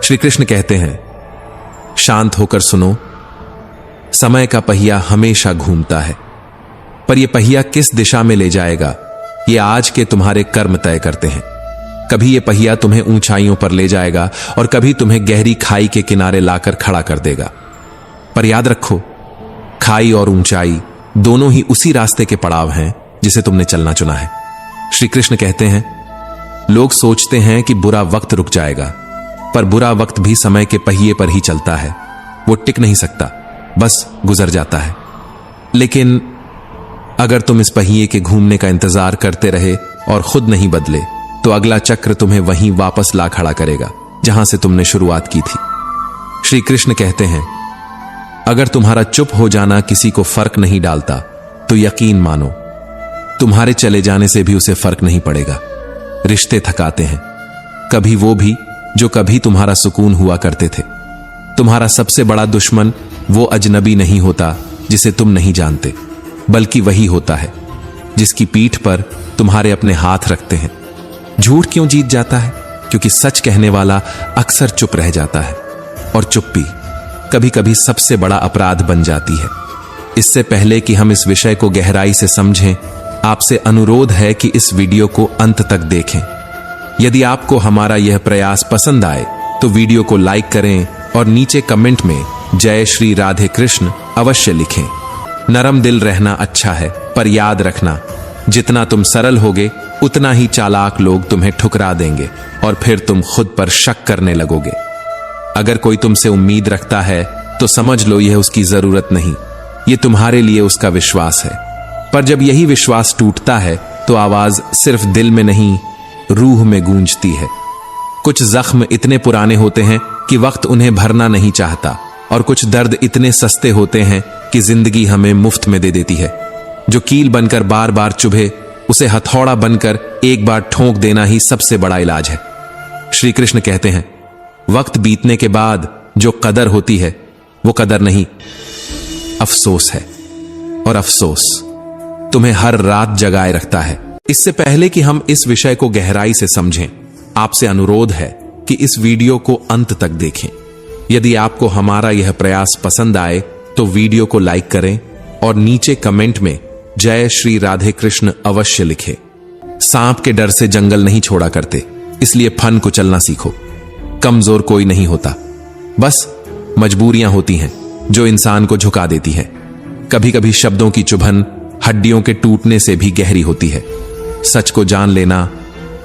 श्री कृष्ण कहते हैं, शांत होकर सुनो। समय का पहिया हमेशा घूमता है, पर यह पहिया किस दिशा में ले जाएगा ये आज के तुम्हारे कर्म तय करते हैं। कभी यह पहिया तुम्हें ऊंचाइयों पर ले जाएगा और कभी तुम्हें गहरी खाई के किनारे लाकर खड़ा कर देगा। पर याद रखो, खाई और ऊंचाई दोनों ही उसी रास्ते के पड़ाव हैं जिसे तुमने चलना चुना है। श्री कृष्ण कहते हैं, लोग सोचते हैं कि बुरा वक्त रुक जाएगा, पर बुरा वक्त भी समय के पहिए पर ही चलता है। वो टिक नहीं सकता, बस गुजर जाता है। लेकिन अगर तुम इस पहिए के घूमने का इंतजार करते रहे और खुद नहीं बदले, तो अगला चक्र तुम्हें वहीं वापस ला खड़ा करेगा जहां से तुमने शुरुआत की थी। श्री कृष्ण कहते हैं, अगर तुम्हारा चुप हो जाना किसी को फर्क नहीं डालता, तो यकीन मानो तुम्हारे चले जाने से भी उसे फर्क नहीं पड़ेगा। रिश्ते थकाते हैं, कभी वो भी जो कभी तुम्हारा सुकून हुआ करते थे। तुम्हारा सबसे बड़ा दुश्मन वो अजनबी नहीं होता जिसे तुम नहीं जानते, बल्कि वही होता है जिसकी पीठ पर तुम्हारे अपने हाथ रखते हैं। झूठ क्यों जीत जाता है? क्योंकि सच कहने वाला अक्सर चुप रह जाता है, और चुप्पी कभी कभी सबसे बड़ा अपराध बन जाती है। इससे पहले कि हम इस विषय को गहराई से समझें, आपसे अनुरोध है कि इस वीडियो को अंत तक देखें। यदि आपको हमारा यह प्रयास पसंद आए तो वीडियो को लाइक करें और नीचे कमेंट में जय श्री राधे कृष्ण अवश्य लिखें। नरम दिल रहना अच्छा है, पर याद रखना, जितना तुम सरल होगे उतना ही चालाक लोग तुम्हें ठुकरा देंगे और फिर तुम खुद पर शक करने लगोगे। अगर कोई तुमसे उम्मीद रखता है तो समझ लो यह उसकी जरूरत नहीं, यह तुम्हारे लिए उसका विश्वास है। पर जब यही विश्वास टूटता है तो आवाज सिर्फ दिल में नहीं, रूह में गूंजती है। कुछ जख्म इतने पुराने होते हैं कि वक्त उन्हें भरना नहीं चाहता, और कुछ दर्द इतने सस्ते होते हैं कि जिंदगी हमें मुफ्त में दे देती है। जो कील बनकर बार बार चुभे, उसे हथौड़ा बनकर एक बार ठोंक देना ही सबसे बड़ा इलाज है। श्री कृष्ण कहते हैं, वक्त बीतने के बाद जो कदर होती है वो कदर नहीं, अफसोस है। और अफसोस तुम्हें हर रात जगाए रखता है। इससे पहले कि हम इस विषय को गहराई से समझें, आपसे अनुरोध है कि इस वीडियो को अंत तक देखें। यदि आपको हमारा यह प्रयास पसंद आए तो वीडियो को लाइक करें और नीचे कमेंट में जय श्री राधे कृष्ण अवश्य लिखें। सांप के डर से जंगल नहीं छोड़ा करते, इसलिए फन को चलना सीखो। कमजोर कोई नहीं होता, बस मजबूरियां होती हैं जो इंसान को झुका देती हैं। कभी कभी शब्दों की चुभन हड्डियों के टूटने से भी गहरी होती है। सच को जान लेना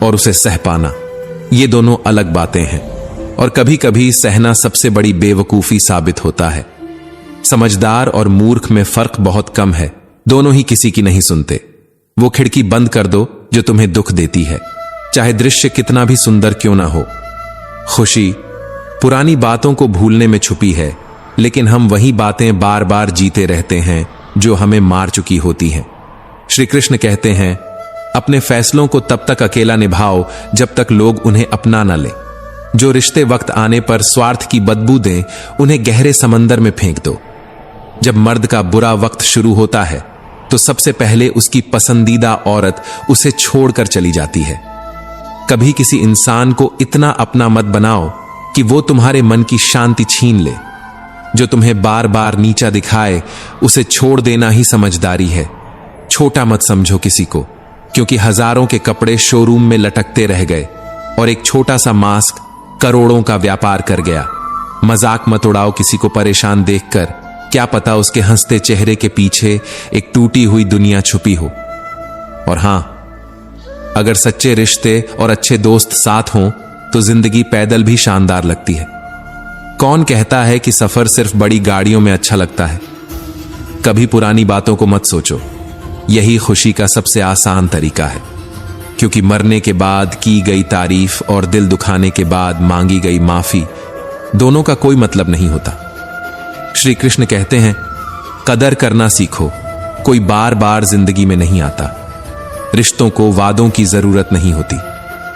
और उसे सह पाना, ये दोनों अलग बातें हैं, और कभी कभी सहना सबसे बड़ी बेवकूफी साबित होता है। समझदार और मूर्ख में फर्क बहुत कम है, दोनों ही किसी की नहीं सुनते। वो खिड़की बंद कर दो जो तुम्हें दुख देती है, चाहे दृश्य कितना भी सुंदर क्यों ना हो। खुशी पुरानी बातों को भूलने में छुपी है, लेकिन हम वही बातें बार बार जीते रहते हैं जो हमें मार चुकी होती हैं। श्री कृष्ण कहते हैं, अपने फैसलों को तब तक अकेला निभाओ जब तक लोग उन्हें अपना न लें। जो रिश्ते वक्त आने पर स्वार्थ की बदबू दें, उन्हें गहरे समंदर में फेंक दो। जब मर्द का बुरा वक्त शुरू होता है तो सबसे पहले उसकी पसंदीदा औरत उसे छोड़कर चली जाती है। कभी किसी इंसान को इतना अपना मत बनाओ कि वो तुम्हारे मन की शांति छीन ले। जो तुम्हें बार बार नीचा दिखाए, उसे छोड़ देना ही समझदारी है। छोटा मत समझो किसी को, क्योंकि हजारों के कपड़े शोरूम में लटकते रह गए और एक छोटा सा मास्क करोड़ों का व्यापार कर गया। मजाक मत उड़ाओ किसी को परेशान देखकर, क्या पता उसके हंसते चेहरे के पीछे एक टूटी हुई दुनिया छुपी हो। और हां, अगर सच्चे रिश्ते और अच्छे दोस्त साथ हों तो जिंदगी पैदल भी शानदार लगती है। कौन कहता है कि सफर सिर्फ बड़ी गाड़ियों में अच्छा लगता है? कभी पुरानी बातों को मत सोचो, यही खुशी का सबसे आसान तरीका है। क्योंकि मरने के बाद की गई तारीफ और दिल दुखाने के बाद मांगी गई माफी, दोनों का कोई मतलब नहीं होता। श्री कृष्ण कहते हैं, कदर करना सीखो, कोई बार बार जिंदगी में नहीं आता। रिश्तों को वादों की जरूरत नहीं होती,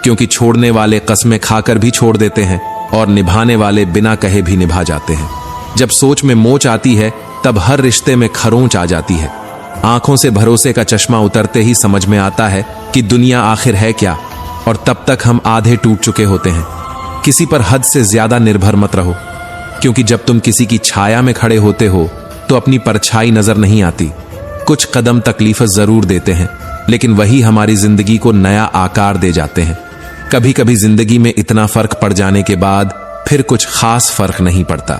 क्योंकि छोड़ने वाले कस्में खाकर भी छोड़ देते हैं और निभाने वाले बिना कहे भी निभा जाते हैं। जब सोच में मोच आती है तब हर रिश्ते में खरोंच आ जाती है। आंखों से भरोसे का चश्मा उतरते ही समझ में आता है कि दुनिया आखिर है क्या, और तब तक हम आधे टूट चुके होते हैं। किसी पर हद से ज्यादा निर्भर मत रहो, क्योंकि जब तुम किसी की छाया में खड़े होते हो तो अपनी परछाई नजर नहीं आती। कुछ कदम तकलीफ जरूर देते हैं, लेकिन वही हमारी जिंदगी को नया आकार दे जाते हैं। कभी कभी जिंदगी में इतना फर्क पड़ जाने के बाद फिर कुछ खास फर्क नहीं पड़ता।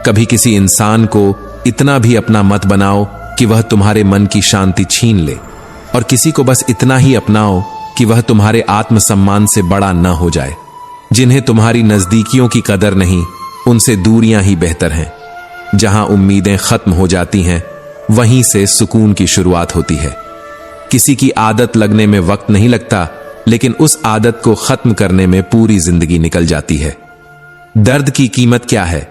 कभी किसी इंसान को इतना भी अपना मत बनाओ कि वह तुम्हारे मन की शांति छीन ले, और किसी को बस इतना ही अपनाओ कि वह तुम्हारे आत्मसम्मान से बड़ा न हो जाए। जिन्हें तुम्हारी नजदीकियों की कदर नहीं, उनसे दूरियां ही बेहतर हैं। जहां उम्मीदें खत्म हो जाती हैं, वहीं से सुकून की शुरुआत होती है। किसी की आदत लगने में वक्त नहीं लगता, लेकिन उस आदत को खत्म करने में पूरी जिंदगी निकल जाती है। दर्द की कीमत क्या है?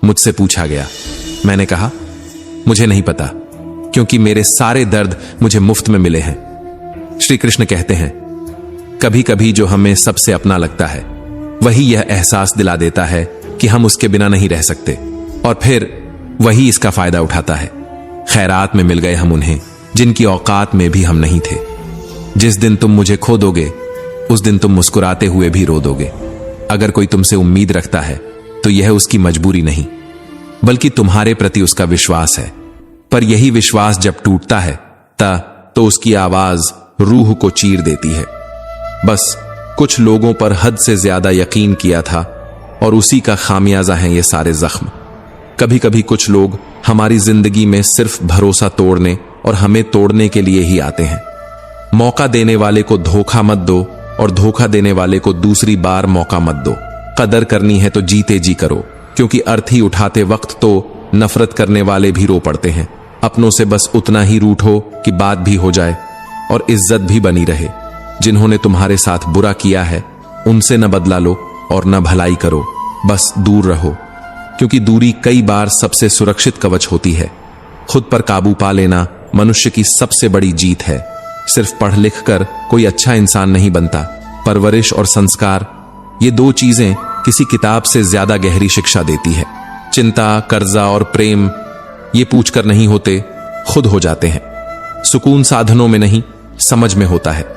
मुझसे पूछा गया। मैंने कहा, मुझे नहीं पता, क्योंकि मेरे सारे दर्द मुझे मुफ्त में मिले हैं। श्री कृष्ण कहते हैं, कभी कभी जो हमें सबसे अपना लगता है, वही यह एहसास दिला देता है कि हम उसके बिना नहीं रह सकते, और फिर वही इसका फायदा उठाता है। खैरात में मिल गए हम उन्हें जिनकी औकात में भी हम नहीं थे। जिस दिन तुम मुझे खो दोगे, उस दिन तुम मुस्कुराते हुए भी रो दोगे। अगर कोई तुमसे उम्मीद रखता है तो यह उसकी मजबूरी नहीं, बल्कि तुम्हारे प्रति उसका विश्वास है। पर यही विश्वास जब टूटता है तो उसकी आवाज रूह को चीर देती है। बस कुछ लोगों पर हद से ज्यादा यकीन किया था, और उसी का खामियाजा है ये सारे जख्म। कभी कभी कुछ लोग हमारी जिंदगी में सिर्फ भरोसा तोड़ने और हमें तोड़ने के लिए ही आते हैं। मौका देने वाले को धोखा मत दो, और धोखा देने वाले को दूसरी बार मौका मत दो। कदर करनी है तो जीते जी करो, क्योंकि अर्थी उठाते वक्त तो नफरत करने वाले भी रो पड़ते हैं। अपनों से बस उतना ही रूठो कि बात भी हो जाए और इज्जत भी बनी रहे। जिन्होंने तुम्हारे साथ बुरा किया है, उनसे न बदला लो और न भलाई करो, बस दूर रहो, क्योंकि दूरी कई बार सबसे सुरक्षित कवच होती है। खुद पर काबू पा लेना मनुष्य की सबसे बड़ी जीत है। सिर्फ पढ़ लिख कर कोई अच्छा इंसान नहीं बनता। परवरिश और संस्कार, ये दो चीजें किसी किताब से ज्यादा गहरी शिक्षा देती है। चिंता, कर्जा और प्रेम ये पूछकर नहीं होते, खुद हो जाते हैं। सुकून साधनों में नहीं, समझ में होता है।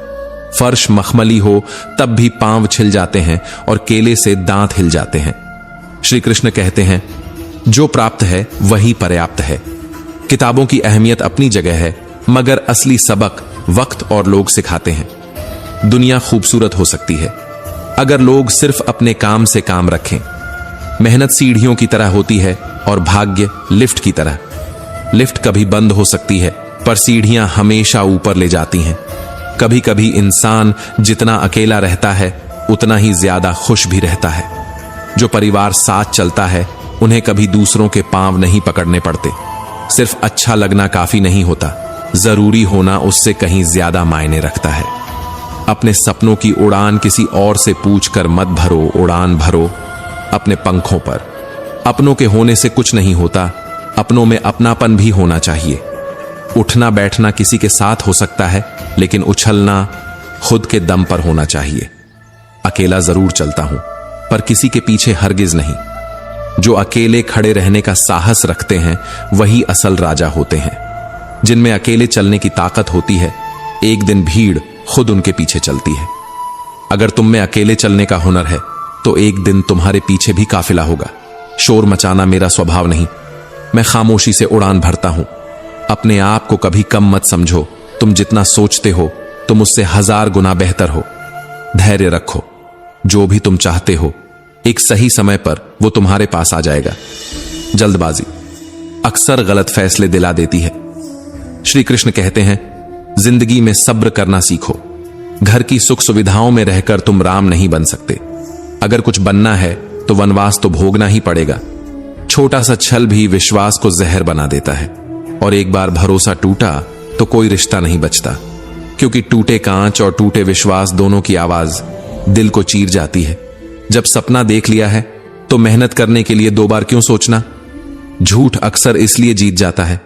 फर्श मखमली हो तब भी पांव छिल जाते हैं और केले से दांत हिल जाते हैं। श्री कृष्ण कहते हैं, जो प्राप्त है वही पर्याप्त है। किताबों की अहमियत अपनी जगह है, मगर असली सबक वक्त और लोग सिखाते हैं। दुनिया खूबसूरत हो सकती है अगर लोग सिर्फ अपने काम से काम रखें। मेहनत सीढ़ियों की तरह होती है और भाग्य लिफ्ट की तरह। लिफ्ट कभी बंद हो सकती है, पर सीढ़ियां हमेशा ऊपर ले जाती हैं। कभी कभी इंसान जितना अकेला रहता है, उतना ही ज्यादा खुश भी रहता है। जो परिवार साथ चलता है, उन्हें कभी दूसरों के पांव नहीं पकड़ने पड़ते। सिर्फ अच्छा लगना काफी नहीं होता, जरूरी होना उससे कहीं ज्यादा मायने रखता है। अपने सपनों की उड़ान किसी और से पूछकर मत भरो, उड़ान भरो अपने पंखों पर। अपनों के होने से कुछ नहीं होता, अपनों में अपनापन भी होना चाहिए। उठना बैठना किसी के साथ हो सकता है, लेकिन उछलना खुद के दम पर होना चाहिए। अकेला जरूर चलता हूं, पर किसी के पीछे हरगिज नहीं। जो अकेले खड़े रहने का साहस रखते हैं, वही असल राजा होते हैं। जिनमें अकेले चलने की ताकत होती है, एक दिन भीड़ खुद उनके पीछे चलती है। अगर तुम में अकेले चलने का हुनर है, तो एक दिन तुम्हारे पीछे भी काफिला होगा। शोर मचाना मेरा स्वभाव नहीं, मैं खामोशी से उड़ान भरता हूं। अपने आप को कभी कम मत समझो। तुम जितना सोचते हो, तुम उससे 1000 गुना बेहतर हो। धैर्य रखो, जो भी तुम चाहते हो एक सही समय पर वो तुम्हारे पास आ जाएगा। जल्दबाजी अक्सर गलत फैसले दिला देती है। श्री कृष्ण कहते हैं, जिंदगी में सब्र करना सीखो। घर की सुख सुविधाओं में रहकर तुम राम नहीं बन सकते। अगर कुछ बनना है तो वनवास तो भोगना ही पड़ेगा। छोटा सा छल भी विश्वास को जहर बना देता है, और एक बार भरोसा टूटा तो कोई रिश्ता नहीं बचता, क्योंकि टूटे कांच और टूटे विश्वास दोनों की आवाज दिल को चीर जाती है। जब सपना देख लिया है तो मेहनत करने के लिए 2 बार क्यों सोचना। झूठ अक्सर इसलिए जीत जाता है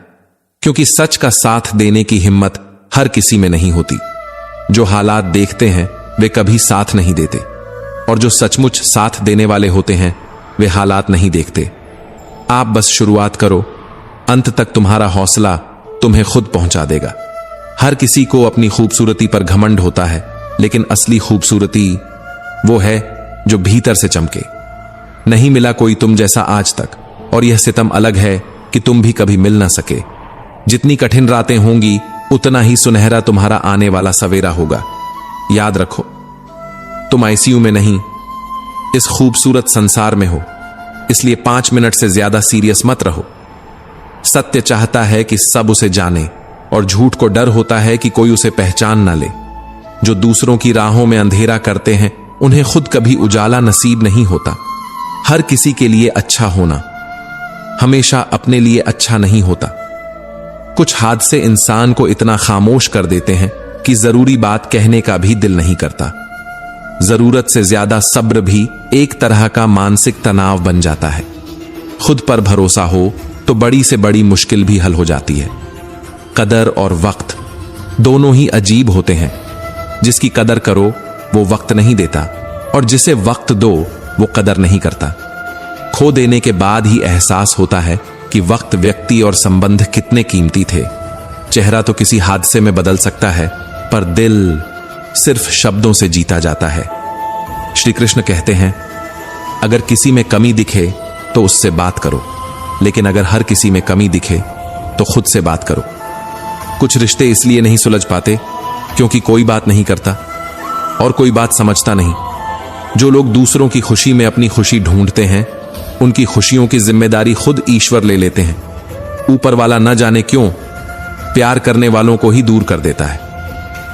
क्योंकि सच का साथ देने की हिम्मत हर किसी में नहीं होती। जो हालात देखते हैं वे कभी साथ नहीं देते, और जो सचमुच साथ देने वाले होते हैं वे हालात नहीं देखते। आप बस शुरुआत करो, अंत तक तुम्हारा हौसला तुम्हें खुद पहुंचा देगा। हर किसी को अपनी खूबसूरती पर घमंड होता है, लेकिन असली खूबसूरती वो है जो भीतर से चमके। नहीं मिला कोई तुम जैसा आज तक, और यह सितम अलग है कि तुम भी कभी मिल ना सके। जितनी कठिन रातें होंगी उतना ही सुनहरा तुम्हारा आने वाला सवेरा होगा। याद रखो, तुम आईसीयू में नहीं, इस खूबसूरत संसार में हो, इसलिए 5 मिनट से ज्यादा सीरियस मत रहो। सत्य चाहता है कि सब उसे जाने, और झूठ को डर होता है कि कोई उसे पहचान ना ले। जो दूसरों की राहों में अंधेरा करते हैं उन्हें खुद कभी उजाला नसीब नहीं होता। हर किसी के लिए अच्छा होना हमेशा अपने लिए अच्छा नहीं होता। कुछ हादसे इंसान को इतना खामोश कर देते हैं कि जरूरी बात कहने का भी दिल नहीं करता। जरूरत से ज्यादा सब्र भी एक तरह का मानसिक तनाव बन जाता है। खुद पर भरोसा हो तो बड़ी से बड़ी मुश्किल भी हल हो जाती है। कदर और वक्त दोनों ही अजीब होते हैं। जिसकी कदर करो वो वक्त नहीं देता, और जिसे वक्त दो वो कदर नहीं करता। खो देने के बाद ही एहसास होता है कि वक्त, व्यक्ति और संबंध कितने कीमती थे। चेहरा तो किसी हादसे में बदल सकता है, पर दिल सिर्फ शब्दों से जीता जाता है। श्री कृष्ण कहते हैं, अगर किसी में कमी दिखे तो उससे बात करो, लेकिन अगर हर किसी में कमी दिखे तो खुद से बात करो। कुछ रिश्ते इसलिए नहीं सुलझ पाते क्योंकि कोई बात नहीं करता और कोई बात समझता नहीं। जो लोग दूसरों की खुशी में अपनी खुशी ढूंढते हैं, उनकी खुशियों की जिम्मेदारी खुद ईश्वर ले लेते हैं। ऊपर वाला न जाने क्यों प्यार करने वालों को ही दूर कर देता है।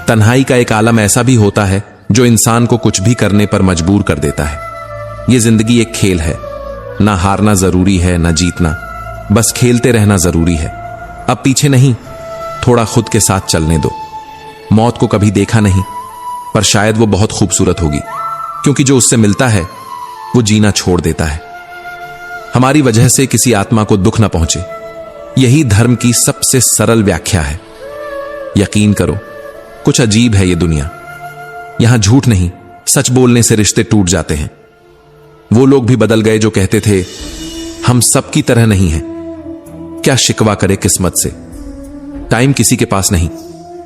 तन्हाई का एक आलम ऐसा भी होता है जो इंसान को कुछ भी करने पर मजबूर कर देता है। यह जिंदगी एक खेल है, ना हारना जरूरी है ना जीतना, बस खेलते रहना जरूरी है। अब पीछे नहीं, थोड़ा खुद के साथ चलने दो। मौत को कभी देखा नहीं, पर शायद वो बहुत खूबसूरत होगी, क्योंकि जो उससे मिलता है वो जीना छोड़ देता है। हमारी वजह से किसी आत्मा को दुख ना पहुंचे, यही धर्म की सबसे सरल व्याख्या है। यकीन करो, कुछ अजीब है ये दुनिया। यहां झूठ नहीं, सच बोलने से रिश्ते टूट जाते हैं। वो लोग भी बदल गए जो कहते थे हम सबकी तरह नहीं हैं। क्या शिकवा करे किस्मत से। टाइम किसी के पास नहीं,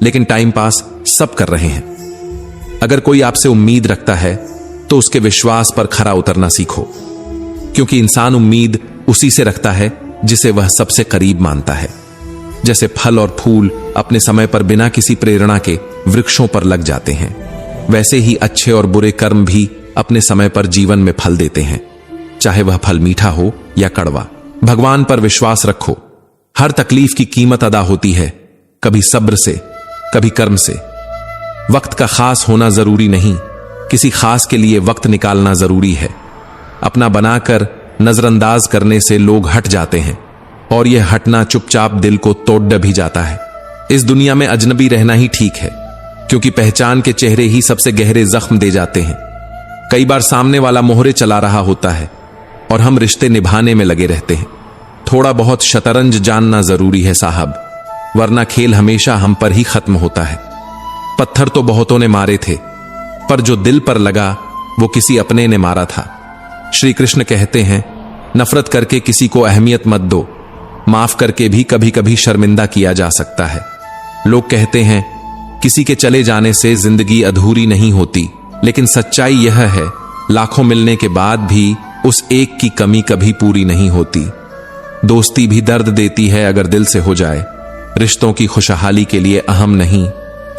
लेकिन टाइम पास सब कर रहे हैं। अगर कोई आपसे उम्मीद रखता है तो उसके विश्वास पर खरा उतरना सीखो, क्योंकि इंसान उम्मीद उसी से रखता है जिसे वह सबसे करीब मानता है। जैसे फल और फूल अपने समय पर बिना किसी प्रेरणा के वृक्षों पर लग जाते हैं, वैसे ही अच्छे और बुरे कर्म भी अपने समय पर जीवन में फल देते हैं, चाहे वह फल मीठा हो या कड़वा। भगवान पर विश्वास रखो। हर तकलीफ की कीमत अदा होती है, कभी सब्र से, कभी कर्म से। वक्त का खास होना जरूरी नहीं, किसी खास के लिए वक्त निकालना जरूरी है। अपना बनाकर नजरअंदाज करने से लोग हट जाते हैं, और यह हटना चुपचाप दिल को तोड़ भी जाता है। इस दुनिया में अजनबी रहना ही ठीक है, क्योंकि पहचान के चेहरे ही सबसे गहरे जख्म दे जाते हैं। कई बार सामने वाला मोहरे चला रहा होता है और हम रिश्ते निभाने में लगे रहते हैं। थोड़ा बहुत शतरंज जानना जरूरी है साहब, वरना खेल हमेशा हम पर ही खत्म होता है। पत्थर तो बहुतों ने मारे थे, पर जो दिल पर लगा वो किसी अपने ने मारा था। श्री कृष्ण कहते हैं, नफरत करके किसी को अहमियत मत दो, माफ करके भी कभी कभी शर्मिंदा किया जा सकता है। लोग कहते हैं किसी के चले जाने से जिंदगी अधूरी नहीं होती, लेकिन सच्चाई यह है, लाखों मिलने के बाद भी उस एक की कमी कभी पूरी नहीं होती। दोस्ती भी दर्द देती है अगर दिल से हो जाए। रिश्तों की खुशहाली के लिए अहम नहीं,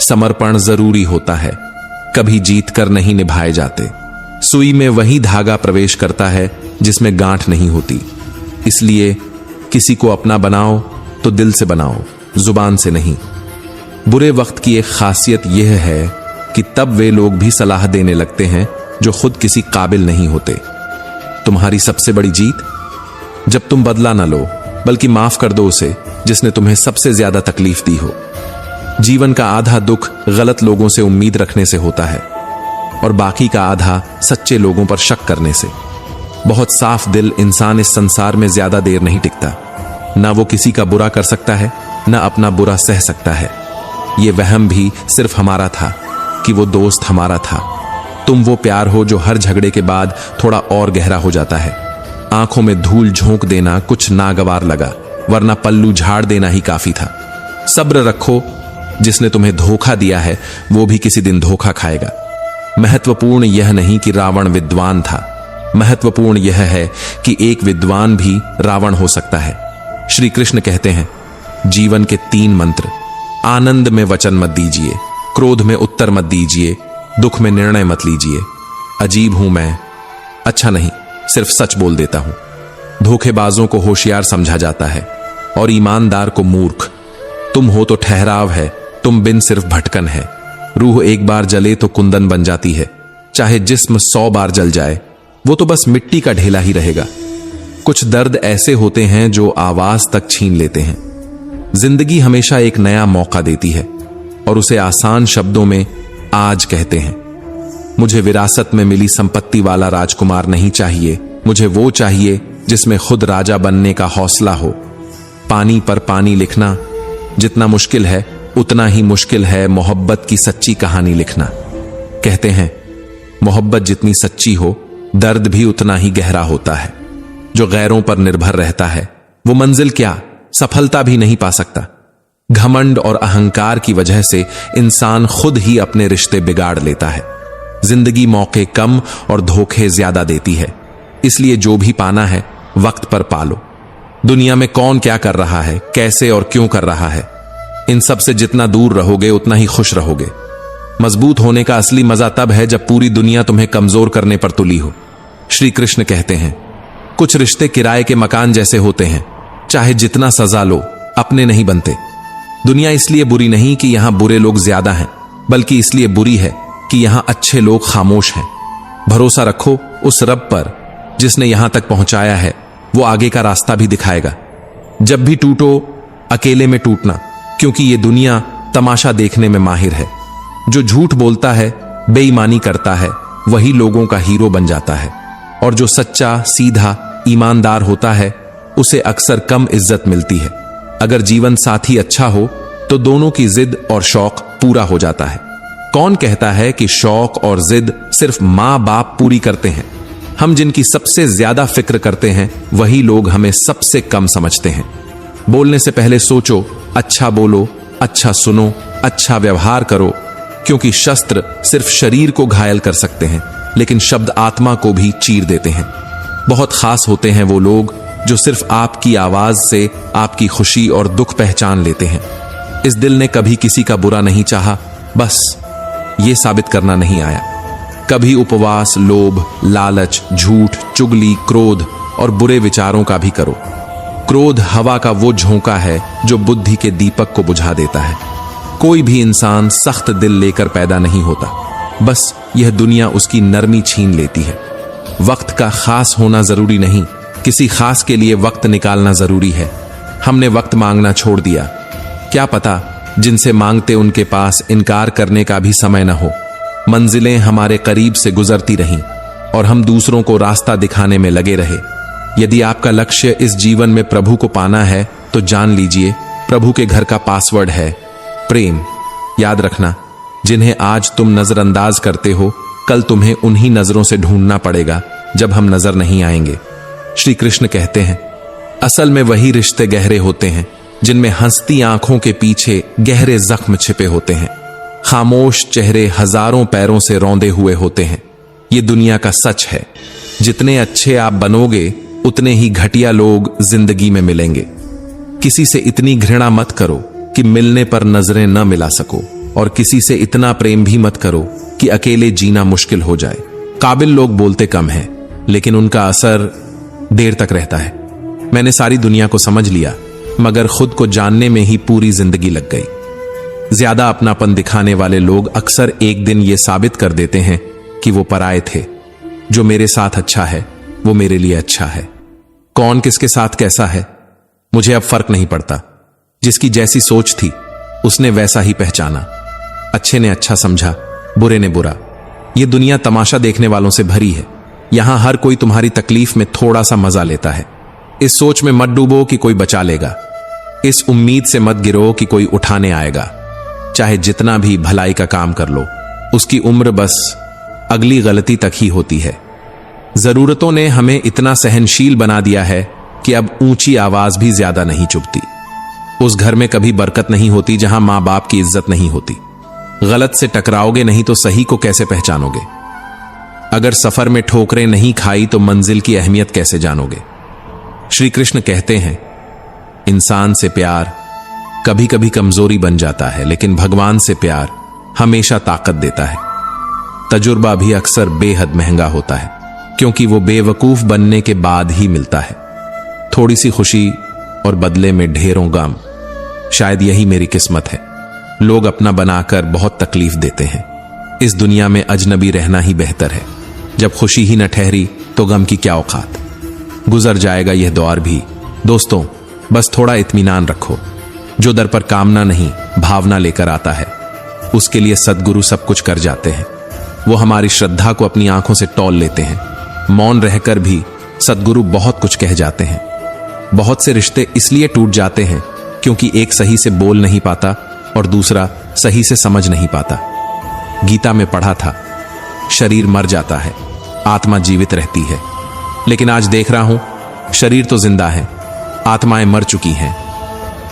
समर्पण जरूरी होता है, कभी जीत कर नहीं निभाए जाते। सुई में वही धागा प्रवेश करता है जिसमें गांठ नहीं होती। इसलिए किसी को अपना बनाओ तो दिल से बनाओ, जुबान से नहीं। बुरे वक्त की एक खासियत यह है कि तब वे लोग भी सलाह देने लगते हैं जो खुद किसी काबिल नहीं होते। तुम्हारी सबसे बड़ी जीत, जब तुम बदला ना लो, बल्कि माफ कर दो उसे जिसने तुम्हें सबसे ज्यादा तकलीफ दी हो। जीवन का आधा दुख गलत लोगों से उम्मीद रखने से होता है, और बाकी का आधा सच्चे लोगों पर शक करने से। बहुत साफ दिल इंसान इस संसार में ज्यादा देर नहीं टिकता। ना वो किसी का बुरा कर सकता है, ना अपना बुरा सह सकता है। ये वहम भी सिर्फ हमारा था कि वो दोस्त हमारा था। तुम वो प्यार हो जो हर झगड़े के बाद थोड़ा और गहरा हो जाता है। आंखों में धूल झोंक देना कुछ नागवार लगा, वरना पल्लू झाड़ देना ही काफी था। सब्र रखो, जिसने तुम्हें धोखा दिया है वो भी किसी दिन धोखा खाएगा। महत्वपूर्ण यह नहीं कि रावण विद्वान था, महत्वपूर्ण यह है कि एक विद्वान भी रावण हो सकता है। श्री कृष्ण कहते हैं, जीवन के 3 मंत्र। आनंद में वचन मत दीजिए, क्रोध में उत्तर मत दीजिए, दुख में निर्णय मत लीजिए। अजीब हूं मैं, अच्छा नहीं, सिर्फ सच बोल देता हूं। धोखेबाजों को होशियार समझा जाता है और ईमानदार को मूर्ख। तुम हो तो ठहराव है, तुम बिन सिर्फ भटकन है। रूह एक बार जले तो कुंदन बन जाती है, चाहे जिस्म 100 बार जल जाए वो तो बस मिट्टी का ढेला ही रहेगा। कुछ दर्द ऐसे होते हैं जो आवाज तक छीन लेते हैं। जिंदगी हमेशा एक नया मौका देती है और उसे आसान शब्दों में आज कहते हैं। मुझे विरासत में मिली संपत्ति वाला राजकुमार नहीं चाहिए, मुझे वो चाहिए जिसमें खुद राजा बनने का हौसला हो। पानी पर पानी लिखना जितना मुश्किल है उतना ही मुश्किल है मोहब्बत की सच्ची कहानी लिखना। कहते हैं मोहब्बत जितनी सच्ची हो दर्द भी उतना ही गहरा होता है। जो गैरों पर निर्भर रहता है वो मंजिल क्या सफलता भी नहीं पा सकता। घमंड और अहंकार की वजह से इंसान खुद ही अपने रिश्ते बिगाड़ लेता है। जिंदगी मौके कम और धोखे ज्यादा देती है, इसलिए जो भी पाना है वक्त पर पालो। दुनिया में कौन क्या कर रहा है, कैसे और क्यों कर रहा है, इन सब से जितना दूर रहोगे उतना ही खुश रहोगे। मजबूत होने का असली मजा तब है जब पूरी दुनिया तुम्हें कमजोर करने पर तुली हो। श्री कृष्ण कहते हैं, कुछ रिश्ते किराए के मकान जैसे होते हैं, चाहे जितना सजा लो अपने नहीं बनते। दुनिया इसलिए बुरी नहीं कि यहां बुरे लोग ज्यादा हैं, बल्कि इसलिए बुरी है कि यहां अच्छे लोग खामोश हैं। भरोसा रखो उस रब पर जिसने यहां तक पहुंचाया है, वो आगे का रास्ता भी दिखाएगा। जब भी टूटो अकेले में टूटना, क्योंकि ये दुनिया तमाशा देखने में माहिर है। जो झूठ बोलता है, बेईमानी करता है, वही लोगों का हीरो बन जाता है, और जो सच्चा सीधा ईमानदार होता है उसे अक्सर कम इज्जत मिलती है। अगर जीवन साथी अच्छा हो तो दोनों की जिद और शौक पूरा हो जाता है। कौन कहता है कि शौक और जिद सिर्फ मां बाप पूरी करते हैं? हम जिनकी सबसे ज्यादा फिक्र करते हैं वही लोग हमें सबसे कम समझते हैं। बोलने से पहले सोचो, अच्छा बोलो, अच्छा सुनो, अच्छा व्यवहार करो, क्योंकि शस्त्र सिर्फ शरीर को घायल कर सकते हैं लेकिन शब्द आत्मा को भी चीर देते हैं। बहुत खास होते हैं वो लोग जो सिर्फ आपकी आवाज से आपकी खुशी और दुख पहचान लेते हैं। इस दिल ने कभी किसी का बुरा नहीं चाहा, बस ये साबित करना नहीं आया। कभी उपवास, लोभ, लालच, झूठ, चुगली, क्रोध और बुरे विचारों का भी करो। क्रोध हवा का वो झोंका है जो बुद्धि के दीपक को बुझा देता है। कोई भी इंसान सख्त दिल लेकर पैदा नहीं होता, बस यह दुनिया उसकी नरमी छीन लेती है। वक्त का खास होना जरूरी नहीं, किसी खास के लिए वक्त निकालना जरूरी है। हमने वक्त मांगना छोड़ दिया, क्या पता जिनसे मांगते उनके पास इनकार करने का भी समय न हो। मंजिलें हमारे करीब से गुजरती रहीं और हम दूसरों को रास्ता दिखाने में लगे रहे। यदि आपका लक्ष्य इस जीवन में प्रभु को पाना है तो जान लीजिए प्रभु के घर का पासवर्ड है प्रेम। याद रखना, जिन्हें आज तुम नजरअंदाज करते हो कल तुम्हें उन्हीं नजरों से ढूंढना पड़ेगा जब हम नजर नहीं आएंगे। श्री कृष्ण कहते हैं, असल में वही रिश्ते गहरे होते हैं जिनमें हंसती आंखों के पीछे गहरे जख्म छिपे होते हैं। खामोश चेहरे हजारों पैरों से रौंदे हुए होते हैं। ये दुनिया का सच है। जितने अच्छे आप बनोगे उतने ही घटिया लोग जिंदगी में मिलेंगे। किसी से इतनी घृणा मत करो कि मिलने पर नजरें न मिला सको, और किसी से इतना प्रेम भी मत करो कि अकेले जीना मुश्किल हो जाए। काबिल लोग बोलते कम हैं, लेकिन उनका असर देर तक रहता है। मैंने सारी दुनिया को समझ लिया, मगर खुद को जानने में ही पूरी जिंदगी लग गई। ज्यादा अपनापन दिखाने वाले लोग अक्सर एक दिन ये साबित कर देते हैं कि वो पराये थे। जो मेरे साथ अच्छा है वो मेरे लिए अच्छा है। कौन किसके साथ कैसा है मुझे अब फर्क नहीं पड़ता। जिसकी जैसी सोच थी उसने वैसा ही पहचाना। अच्छे ने अच्छा समझा, बुरे ने बुरा। ये दुनिया तमाशा देखने वालों से भरी है। यहां हर कोई तुम्हारी तकलीफ में थोड़ा सा मजा लेता है। इस सोच में मत डूबो कि कोई बचा लेगा। इस उम्मीद से मत गिरो कि कोई उठाने आएगा। चाहे जितना भी भलाई का काम कर लो, उसकी उम्र बस अगली गलती तक ही होती है। जरूरतों ने हमें इतना सहनशील बना दिया है कि अब ऊंची आवाज भी ज्यादा नहीं चुभती। उस घर में कभी बरकत नहीं होती जहां मां बाप की इज्जत नहीं होती। गलत से टकराओगे नहीं तो सही को कैसे पहचानोगे? अगर सफर में ठोकरें नहीं खाई तो मंजिल की अहमियत कैसे जानोगे? श्री कृष्ण कहते हैं, इंसान से प्यार कभी कभी कमजोरी बन जाता है, लेकिन भगवान से प्यार हमेशा ताकत देता है। तजुर्बा भी अक्सर बेहद महंगा होता है, क्योंकि वो बेवकूफ बनने के बाद ही मिलता है। थोड़ी सी खुशी और बदले में ढेरों गम, शायद यही मेरी किस्मत है। लोग अपना बनाकर बहुत तकलीफ देते हैं। इस दुनिया में अजनबी रहना ही बेहतर है। जब खुशी ही न ठहरी तो गम की क्या औकात। गुजर जाएगा यह दौर भी। दोस्तों, बस थोड़ा इत्मीनान रखो। जो दर पर कामना नहीं भावना लेकर आता है, उसके लिए सद्गुरु सब कुछ कर जाते हैं। वो हमारी श्रद्धा को अपनी आंखों से तौल लेते हैं। मौन रहकर भी सद्गुरु बहुत कुछ कह जाते हैं। बहुत से रिश्ते इसलिए टूट जाते हैं क्योंकि एक सही से बोल नहीं पाता और दूसरा सही से समझ नहीं पाता। गीता में पढ़ा था, शरीर मर जाता है, आत्मा जीवित रहती है। लेकिन आज देख रहा हूं, शरीर तो जिंदा है, आत्माएं मर चुकी हैं।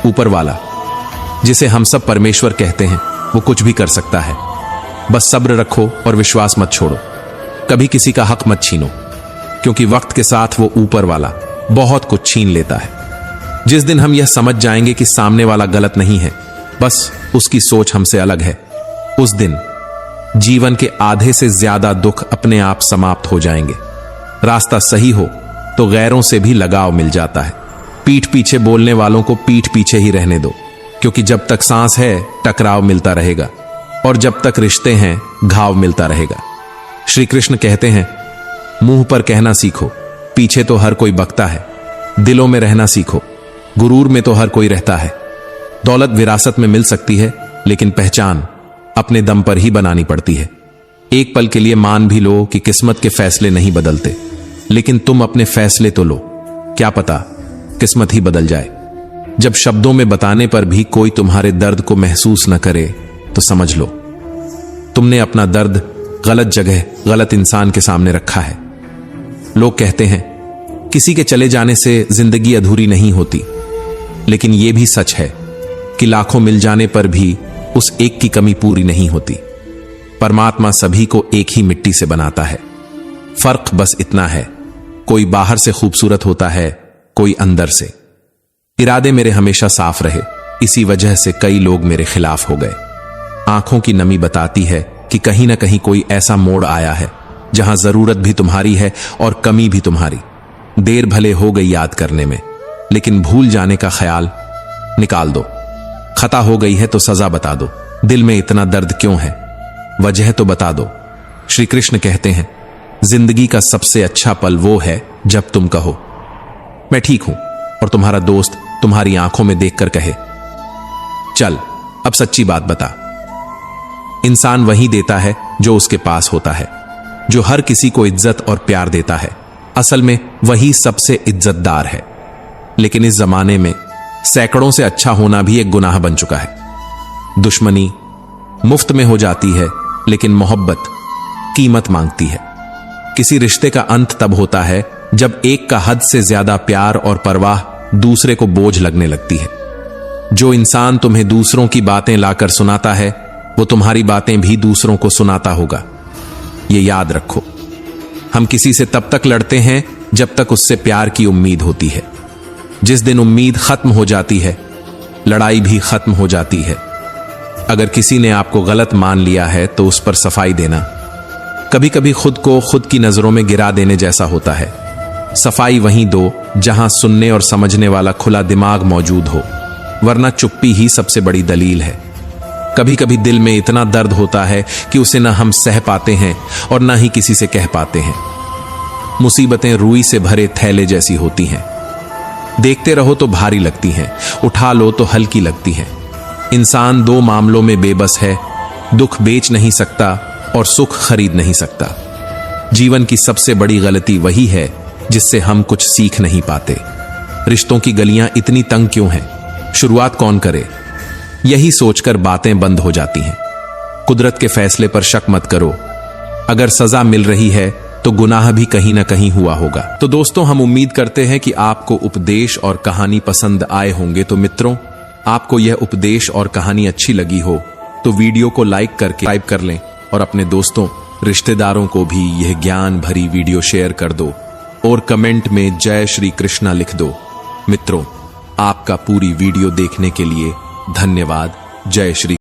ऊपर वाला, जिसे हम सब परमेश्वर कहते हैं, वो कुछ भी कर सकता है। बस सब्र रखो और विश्वास मत छोड़ो। कभी किसी का हक मत छीनो, क्योंकि वक्त के साथ वो ऊपर वाला बहुत कुछ छीन लेता है। जिस दिन हम यह समझ जाएंगे कि सामने वाला गलत नहीं है, बस उसकी सोच हमसे अलग है, उस दिन जीवन के आधे से ज्यादा दुख अपने आप समाप्त हो जाएंगे। रास्ता सही हो तो गैरों से भी लगाव मिल जाता है। पीठ पीछे बोलने वालों को पीठ पीछे ही रहने दो, क्योंकि जब तक सांस है टकराव मिलता रहेगा, और जब तक रिश्ते हैं घाव मिलता रहेगा। श्री कृष्ण कहते हैं, मुंह पर कहना सीखो, पीछे तो हर कोई बकता है। दिलों में रहना सीखो, गुरूर में तो हर कोई रहता है। दौलत विरासत में मिल सकती है, लेकिन पहचान अपने दम पर ही बनानी पड़ती है। एक पल के लिए मान भी लो कि किस्मत के फैसले नहीं बदलते, लेकिन तुम अपने फैसले तो लो। क्या पता किस्मत ही बदल जाए। जब शब्दों में बताने पर भी कोई तुम्हारे दर्द को महसूस न करे तो समझ लो तुमने अपना दर्द गलत जगह गलत इंसान के सामने रखा है। लोग कहते हैं किसी के चले जाने से जिंदगी अधूरी नहीं होती, लेकिन यह भी सच है कि लाखों मिल जाने पर भी उस एक की कमी पूरी नहीं होती। परमात्मा सभी को एक ही मिट्टी से बनाता है। फर्क बस इतना है, कोई बाहर से खूबसूरत होता है, कोई अंदर से। इरादे मेरे हमेशा साफ रहे, इसी वजह से कई लोग मेरे खिलाफ हो गए। आंखों की नमी बताती है कि कहीं ना कहीं कोई ऐसा मोड़ आया है जहां जरूरत भी तुम्हारी है और कमी भी तुम्हारी। देर भले हो गई याद करने में, लेकिन भूल जाने का ख्याल निकाल दो। खता हो गई है तो सजा बता दो। दिल में इतना दर्द क्यों है, वजह तो बता दो। श्री कृष्ण कहते हैं, जिंदगी का सबसे अच्छा पल वो है जब तुम कहो मैं ठीक हूं, और तुम्हारा दोस्त तुम्हारी आंखों में देखकर कहे, चल अब सच्ची बात बता। इंसान वही देता है जो उसके पास होता है। जो हर किसी को इज्जत और प्यार देता है, असल में वही सबसे इज्जतदार है। लेकिन इस जमाने में सैकड़ों से अच्छा होना भी एक गुनाह बन चुका है। दुश्मनी मुफ्त में हो जाती है, लेकिन मोहब्बत कीमत मांगती है। किसी रिश्ते का अंत तब होता है जब एक का हद से ज्यादा प्यार और परवाह दूसरे को बोझ लगने लगती है। जो इंसान तुम्हें दूसरों की बातें लाकर सुनाता है, वो तुम्हारी बातें भी दूसरों को सुनाता होगा। ये याद रखो। हम किसी से तब तक लड़ते हैं जब तक उससे प्यार की उम्मीद होती है। जिस दिन उम्मीद खत्म हो जाती है, लड़ाई भी खत्म हो जाती है। अगर किसी ने आपको गलत मान लिया है तो उस पर सफाई देना कभी कभी खुद को खुद की नजरों में गिरा देने जैसा होता है। सफाई वहीं दो जहां सुनने और समझने वाला खुला दिमाग मौजूद हो, वरना चुप्पी ही सबसे बड़ी दलील है। कभी कभी दिल में इतना दर्द होता है कि उसे ना हम सह पाते हैं और ना ही किसी से कह पाते हैं। मुसीबतें रुई से भरे थैले जैसी होती हैं, देखते रहो तो भारी लगती हैं, उठा लो तो हल्की लगती हैं। इंसान दो मामलों में बेबस है, दुख बेच नहीं सकता और सुख खरीद नहीं सकता। जीवन की सबसे बड़ी गलती वही है जिससे हम कुछ सीख नहीं पाते। रिश्तों की गलियां इतनी तंग क्यों हैं? शुरुआत कौन करे? यही सोचकर बातें बंद हो जाती हैं। कुदरत के फैसले पर शक मत करो। अगर सजा मिल रही है तो गुनाह भी कहीं ना कहीं हुआ होगा। तो दोस्तों, हम उम्मीद करते हैं कि आपको उपदेश और कहानी पसंद आए होंगे। तो मित्रों, आपको यह उपदेश और कहानी अच्छी लगी हो तो वीडियो को लाइक करके सब्सक्राइब कर लें और अपने दोस्तों रिश्तेदारों को भी यह ज्ञान भरी वीडियो शेयर कर दो और कमेंट में जय श्री कृष्णा लिख दो। मित्रों, आपका पूरी वीडियो देखने के लिए धन्यवाद। जय श्री